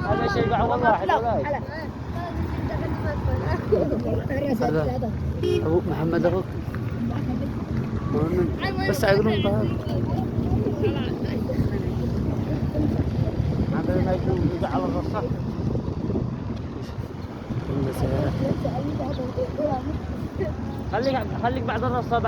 هذا شيء بعض واحد هذا أبوك محمد أبوك بس يقولون طهر هذا ما يكون على الرصة خليك بعد الرصة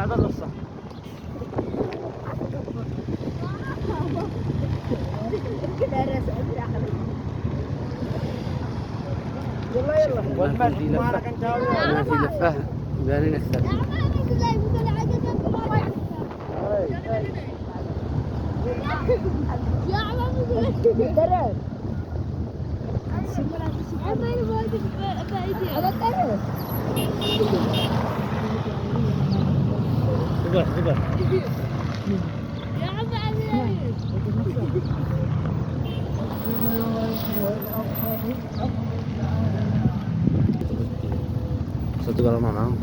ما في لفة بانين أكثر زبر يا عم صدق والله معهم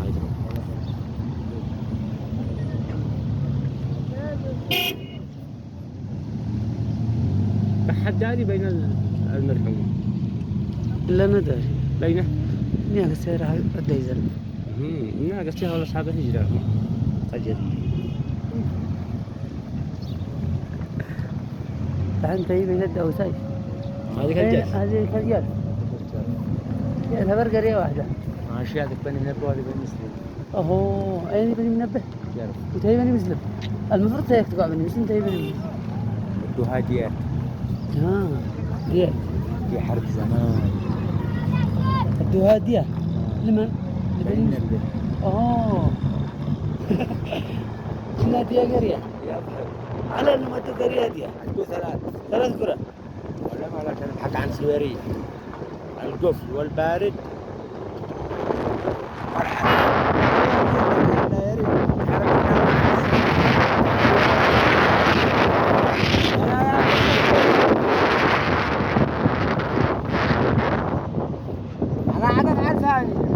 حداري بين المرحوم لا ندري بينه ناقة سيرها الديزل ناقة فيها ولا أصحاب الهجرة أجل تعال تجي بين الدوساي هذه كالجاس هذه كالجاس هذا برقرية واحدة ماشي هذاك بني منبه وهذا بني مسلم أوه أين بني منبه وتهي بني مسلم المفروض تهيك تقع بني مسلم تهي بني مسلم الدوها ديال ديال في حرب زمان الدوها ديال لمن؟ لبني منبه كنا ديال قرية على انه ما تقريها دي عندو ثلاث قرى ولا ما لا تنحك عن سويرية القفل والبارد على عدد عن ثاني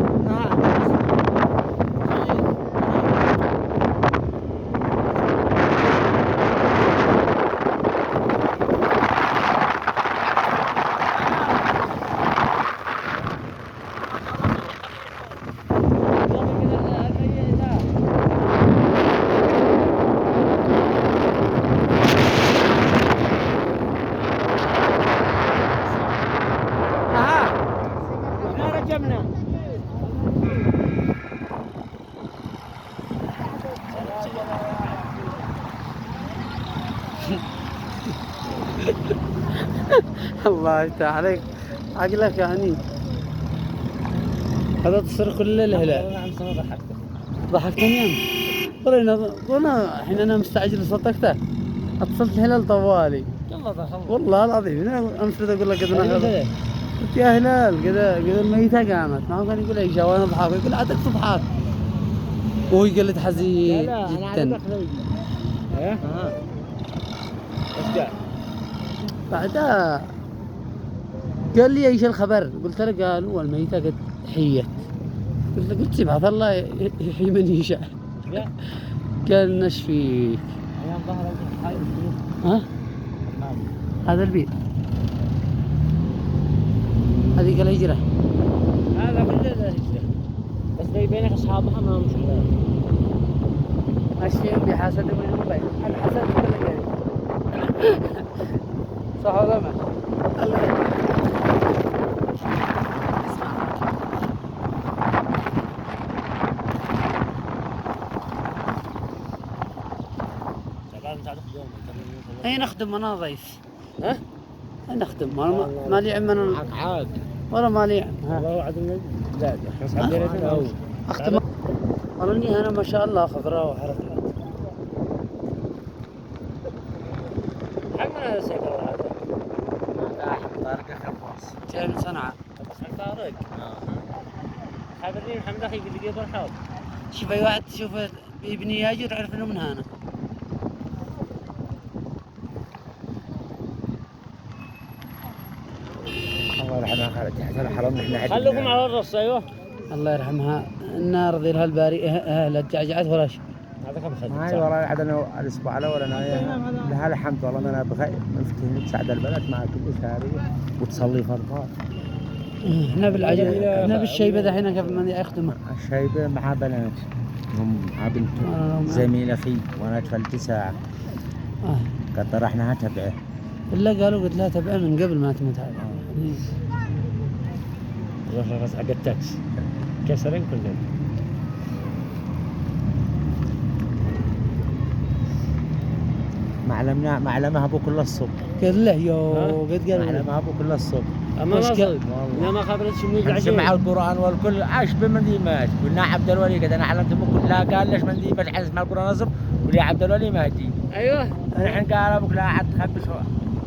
الله يفتح عليك عقلك يعني هذا تصير كل الهلال ضحكتني انا والله الحين انا مستعجل صدقته اتصلت الهلال طوالي والله العظيم انا امس بدي اقول لك قلت يا هلال قد الميتة قامت ما هو كان يقول ايش وانا اضحك يقول عادك تضحك وهو يقلد حزين جدا بعدها قال لي ايش الخبر قلت له قالوا الميتة قد حيت قلت سبحان الله يحيي من يشاء قال نشفيك هذا البيت هذه قال هجرة هذا كله هجرة بس بينك اصحابها ما مشكلة ماشيين بحسد بينهم وبين الحسد كله قريب صح ولا ما؟ اي نخدم انا ضيف نخدم ما لي عم انا عاد والله ما لي عم والله وعد لا اختم والله انا ما شاء الله خضراء وحركات حقنا سيكل هذا طارق خباص جاي من صنعاء طارق خبرني محمد اخي يقول لي بالحوض شوف اي واحد تشوف يبني ياجر عرف انه من هنا والله احنا خالد حسن حرمنا احنا خليكم على الرص ايوه الله يرحمها، النار رضي لها الباري أهلها جعجعت ولا شيء. هذا كم خدمة؟ هاي والله عدنا الأسبوع الأول أنا لها الحمد والله أنا بخير مفتين تساعد البلد مع كل شهرية وتصلي فرضات. احنا بالعجل احنا بالشيبة دحين كيف من يخدمها؟ الشيبة مع بنات هم مع بنت زميلة في وأنا تفلت ساعة. قد طرحناها تبعه. إلا قالوا قلت لها تبعه من قبل ما تموت هذه. الرخص حق التاكس كسرين كلهم. معلمها ابو كل الصبح. قال له يو قد قال معلمها ابو كل الصبح. اما لا صدق لا ما خبرتش مو عشان مع القران والكل عاش بمندي مات قلنا عبد الولي قد انا علمت لا قال ليش مندي بس حس مع القران نصب ولي عبد الولي مهدي. ايوه الحين قال ابوك لا عاد تخبش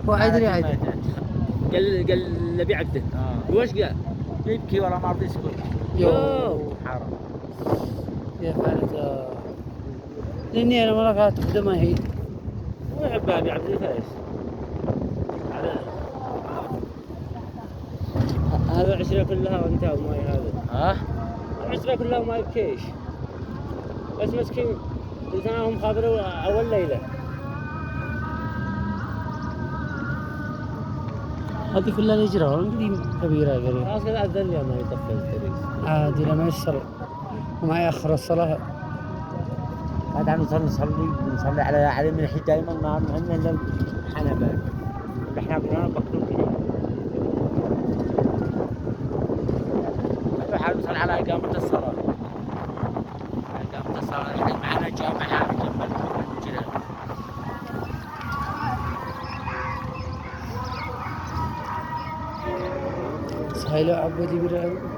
هو عيدري عيد قال نبي عقده. وش قال؟ يبكي ولا ما رضي يسكت. يو حرام يا فعلت لاني انا مرة كانت تخدمها هي ويحبها ابي عبد الفايز. هذا العشرة كلها وانت وماي هذا. العشرة كلها وما يبكيش بس مسكين لسانهم خابروا اول ليلة. هذه كلها الهجرة قديم كبيرة قريب. خلاص كذا أذن لي ما يطفل الطريق. عادي لما يسر وما يأخر الصلاة. هذا نصلي على من الحين دائما ما عندنا الحنبات اللي احنا كنا بكتب كذا. نحاول نصلي على إقامة الصلاة. إقامة الصلاة الحين معنا جامعة جنب الجنة. سهيلة عبودي برا